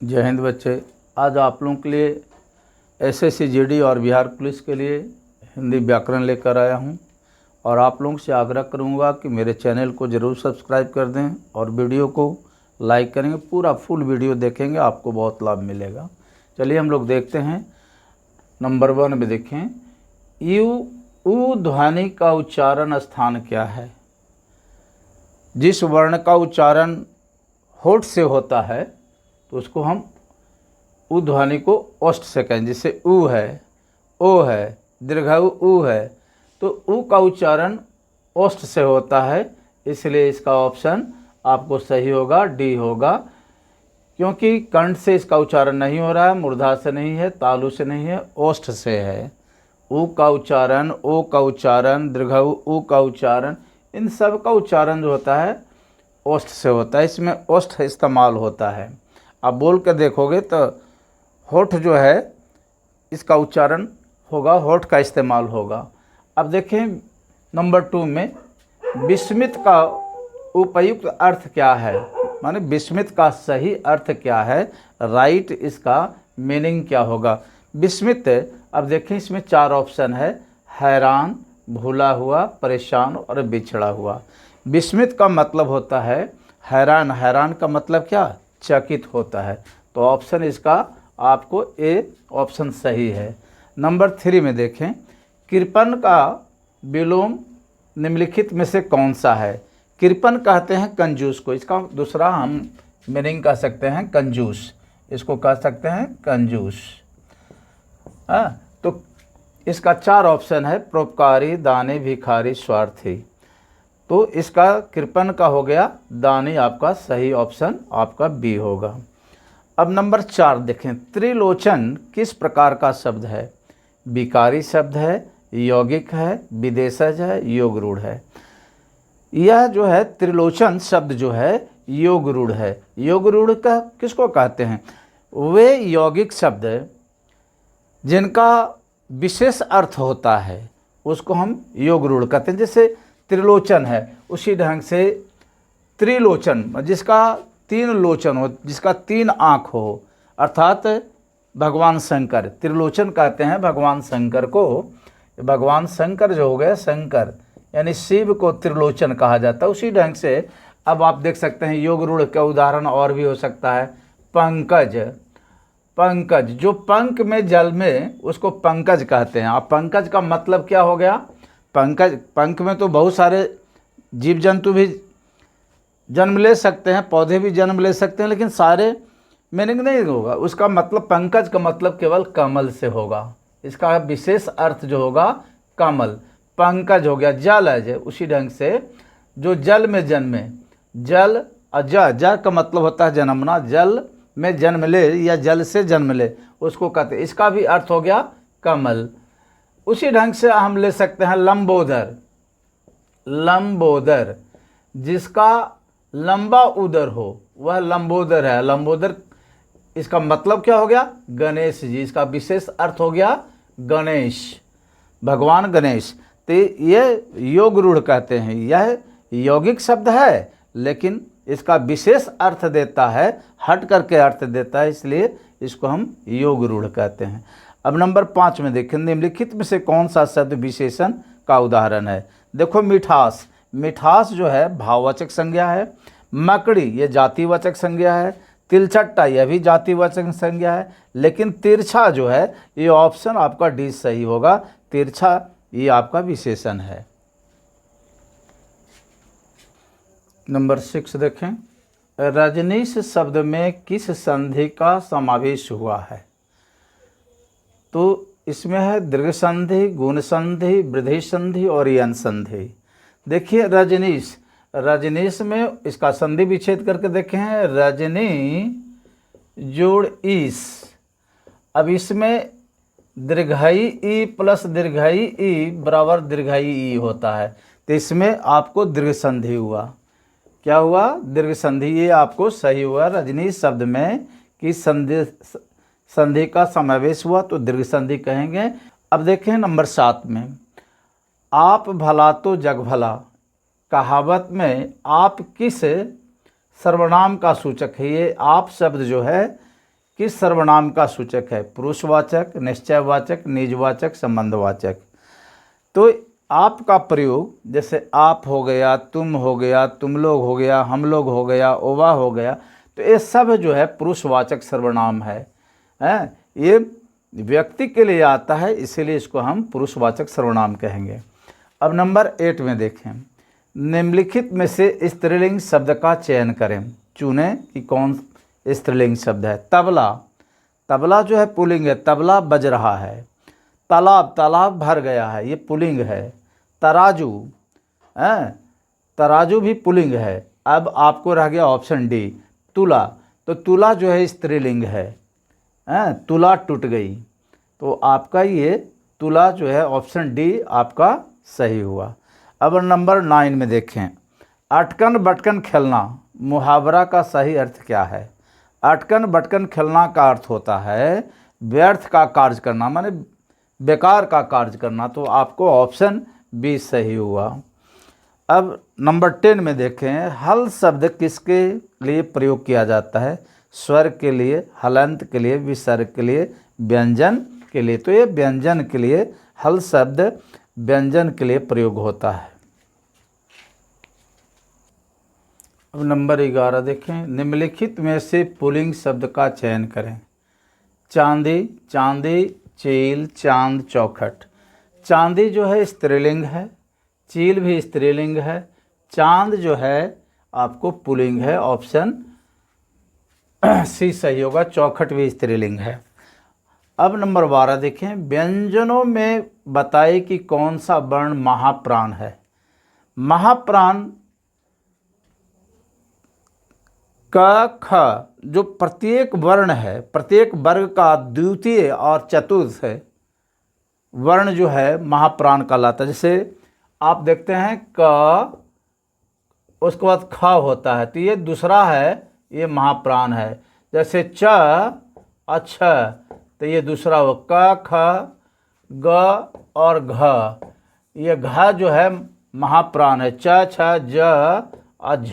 जय हिंद बच्चे। आज आप लोगों के लिए एसएससी जीडी और बिहार पुलिस के लिए हिंदी व्याकरण लेकर आया हूं और आप लोगों से आग्रह करूंगा कि मेरे चैनल को ज़रूर सब्सक्राइब कर दें और वीडियो को लाइक करेंगे। पूरा फुल वीडियो देखेंगे, आपको बहुत लाभ मिलेगा। चलिए हम लोग देखते हैं। नंबर 1 में देखें, ऊ ध्वनि का उच्चारण स्थान क्या है? जिस वर्ण का उच्चारण होठ से होता है तो उसको हम उ ध्वनि को ओष्ठ से कहें। जैसे उ है, ओ है, दीर्घायु उ है, तो उ का उच्चारण ओष्ठ से होता है, इसलिए इसका ऑप्शन आपको सही होगा, डी होगा। क्योंकि कंठ से इसका उच्चारण नहीं हो रहा है, मूर्धा से नहीं है, तालु से नहीं है, ओष्ठ से है। उ का उच्चारण, ओ का उच्चारण, दीर्घायु उ का उच्चारण, इन सब का उच्चारण जो होता है ओष्ठ से होता है, इसमें ओष्ठ इस्तेमाल होता है। आप बोल कर देखोगे तो होठ जो है इसका उच्चारण होगा, होठ का इस्तेमाल होगा। अब देखें नंबर 2 में, विस्मित का उपयुक्त अर्थ क्या है? माने विस्मित का सही अर्थ क्या है? राइट इसका मीनिंग क्या होगा? विस्मित, अब देखें इसमें 4 ऑप्शन है, हैरान, भूला हुआ, परेशान और बिछड़ा हुआ। विस्मित का मतलब होता है हैरान। हैरान का मतलब क्या? चकित होता है। तो ऑप्शन इसका आपको ए ऑप्शन सही है। नंबर 3 में देखें, कृपण का विलोम निम्नलिखित में से कौन सा है? कृपण कहते हैं कंजूस को, इसका दूसरा हम मीनिंग कह सकते हैं कंजूस, इसको कह सकते हैं कंजूस। तो इसका 4 ऑप्शन है, परोपकारी, दानी, भिखारी, स्वार्थी। तो इसका कृपण का हो गया दानी, आपका सही ऑप्शन आपका बी होगा। अब नंबर 4 देखें, त्रिलोचन किस प्रकार का शब्द है? विकारी शब्द है, यौगिक है, विदेशज है, योग रूढ़ है। यह जो है त्रिलोचन शब्द जो है योग रूढ़ है। योग रूढ़ का किसको कहते हैं? वे यौगिक शब्द जिनका विशेष अर्थ होता है उसको हम योग रूढ़ कहते हैं। जैसे त्रिलोचन है, उसी ढंग से त्रिलोचन जिसका 3 लोचन हो, जिसका 3 आँख हो, अर्थात भगवान शंकर। त्रिलोचन कहते हैं भगवान शंकर को। भगवान शंकर जो हो गए, शंकर यानी शिव को त्रिलोचन कहा जाता है। उसी ढंग से अब आप देख सकते हैं योग रूढ़ का उदाहरण और भी हो सकता है, पंकज। पंकज जो पंख में जल में, उसको पंकज कहते हैं। अब पंकज का मतलब क्या हो गया? पंकज, पंख में तो बहुत सारे जीव जंतु भी जन्म ले सकते हैं, पौधे भी जन्म ले सकते हैं, लेकिन सारे मीनिंग नहीं होगा उसका। मतलब पंकज का मतलब केवल कमल से होगा, इसका विशेष अर्थ जो होगा कमल। पंकज हो गया जल है, उसी ढंग से जो जल में जन्मे, जल ज का मतलब होता है जन्मना, जल में जन्म ले या जल से जन्म ले, उसको कहते हैं। इसका भी अर्थ हो गया कमल। उसी ढंग से हम ले सकते हैं लंबोदर। लंबोदर जिसका लंबा उदर हो वह लंबोदर है। लंबोदर इसका मतलब क्या हो गया? गणेश जी। इसका विशेष अर्थ हो गया गणेश, भगवान गणेश। तो ये योग रूढ़ कहते हैं। यह यौगिक शब्द है लेकिन इसका विशेष अर्थ देता है, हट करके अर्थ देता है, इसलिए इसको हम योग रूढ़ कहते हैं। अब नंबर 5 में देखें, निम्नलिखित में से कौन सा शब्द विशेषण का उदाहरण है? देखो मिठास। मिठास जो है भाववाचक संज्ञा है। मकड़ी ये जातिवाचक संज्ञा है। तिलचट्टा यह भी जातिवाचक संज्ञा है। लेकिन तिरछा जो है ये ऑप्शन आपका डी सही होगा। तिरछा ये आपका विशेषण है। नंबर 6 देखें, रजनीश शब्द में किस संधि का समावेश हुआ है? तो इसमें है दीर्घ संधि, गुण संधि, वृद्धि संधि और यन संधि। देखिए रजनीश, रजनीश में इसका संधि विच्छेद करके देखें, रजनी जोड़ ईस। अब इसमें दीर्घाई ई प्लस दीर्घाई ई बराबर दीर्घाई ई होता है, तो इसमें आपको दीर्घ संधि हुआ। क्या हुआ? दीर्घ संधि। ये आपको सही हुआ। रजनीश शब्द में किस संधि का समावेश हुआ तो दीर्घ संधि कहेंगे। अब देखें नंबर 7 में, आप भला तो जग भला कहावत में आप किस सर्वनाम का सूचक है? ये आप शब्द जो है किस सर्वनाम का सूचक है? पुरुषवाचक, निश्चयवाचक, निजवाचक, संबंधवाचक। तो आप का प्रयोग जैसे आप हो गया, तुम हो गया, तुम लोग हो गया, हम लोग हो गया, ओवा हो गया, तो ये सब जो है पुरुषवाचक सर्वनाम है। ये व्यक्ति के लिए आता है, इसीलिए इसको हम पुरुषवाचक सर्वनाम कहेंगे। अब नंबर 8 में देखें, निम्नलिखित में से स्त्रीलिंग शब्द का चयन करें। चुनें कि कौन स्त्रीलिंग शब्द है। तबला, तबला जो है पुल्लिंग है, तबला बज रहा है। तालाब, तालाब भर गया है, ये पुल्लिंग है। तराजू, तराजू भी पुल्लिंग है। अब आपको रह गया ऑप्शन डी, तुला। तो तुला जो है स्त्रीलिंग है, तुला टूट गई। तो आपका ये तुला जो है ऑप्शन डी आपका सही हुआ। अब नंबर 9 में देखें, अटकन बटकन खेलना मुहावरा का सही अर्थ क्या है? अटकन बटकन खेलना का अर्थ होता है व्यर्थ का कार्य करना, माने बेकार का कार्य करना। तो आपको ऑप्शन बी सही हुआ। अब नंबर 10 में देखें, हल शब्द किसके लिए प्रयोग किया जाता है? स्वर के लिए, हलंत के लिए, विसर्ग के लिए, व्यंजन के लिए। तो ये व्यंजन के लिए, हल शब्द व्यंजन के लिए प्रयोग होता है। अब नंबर 11 देखें, निम्नलिखित में से पुल्लिंग शब्द का चयन करें। चांदी, चांदी, चील, चांद, चौखट। चांदी जो है स्त्रीलिंग है, चील भी स्त्रीलिंग है, चांद जो है आपको पुल्लिंग है, ऑप्शन सी सही होगा। चौखट भी स्त्रीलिंग है। अब नंबर 12 देखें, व्यंजनों में बताइए कि कौन सा वर्ण महाप्राण है। महाप्राण क ख जो प्रत्येक वर्ण है, प्रत्येक वर्ग का द्वितीय और चतुर्थ है वर्ण जो है महाप्राण कहलाता है। जैसे आप देखते हैं क, उसके बाद ख होता है, तो ये दूसरा है, ये महाप्राण है। जैसे च अछ, तो ये दूसरा हो। क ख ग और घ, ये घ जो है महाप्राण है। च छ ज अझ,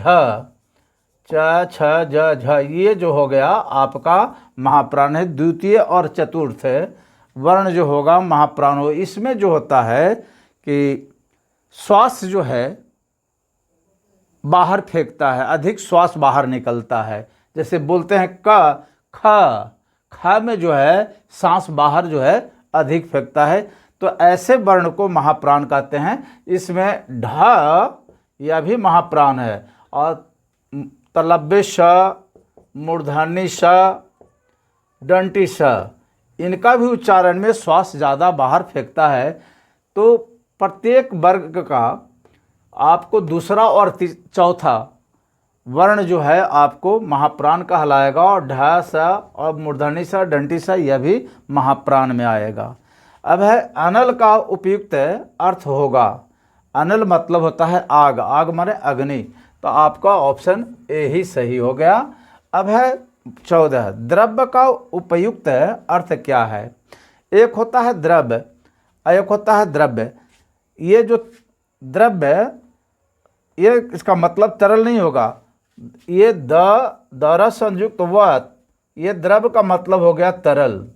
च छ ज झ, ये जो हो गया आपका महाप्राण है। द्वितीय और चतुर्थ वर्ण जो होगा महाप्राण हो। इसमें जो होता है कि श्वास जो है बाहर फेंकता है, अधिक श्वास बाहर निकलता है। जैसे बोलते हैं क ख, ख में जो है सांस बाहर जो है अधिक फेंकता है, तो ऐसे वर्ण को महाप्राण कहते हैं। इसमें ढ यह भी महाप्राण है, और तलव्य श, मूर्धन्य श, दंती श, इनका भी उच्चारण में श्वास ज़्यादा बाहर फेंकता है। तो प्रत्येक वर्ग का आपको दूसरा और चौथा वर्ण जो है आपको महाप्राण कहलाएगा, और ढ स और मूर्धन्य स, दंती स, यह भी महाप्राण में आएगा। अब है अनल का उपयुक्त अर्थ होगा। अनल मतलब होता है आग, आग माने अग्नि। तो आपका ऑप्शन ए ही सही हो गया। अब है 14, द्रव्य का उपयुक्त अर्थ क्या है? एक होता है द्रव्य, एक होता है द्रव्य। ये जो द्रव्य, ये इसका मतलब तरल नहीं होगा। ये दर संयुक्त वत, ये द्रव्य का मतलब हो गया तरल।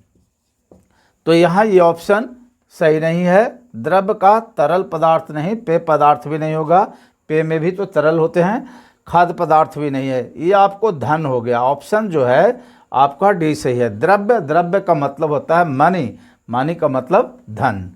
तो यहाँ ये ऑप्शन सही नहीं है। द्रव्य का तरल पदार्थ नहीं, पेय पदार्थ भी नहीं होगा। पेय में भी तो तरल होते हैं, खाद्य पदार्थ भी नहीं है। ये आपको धन हो गया। ऑप्शन जो है आपका डी सही है। द्रव्य, द्रव्य का मतलब होता है मनी, मनी का मतलब धन।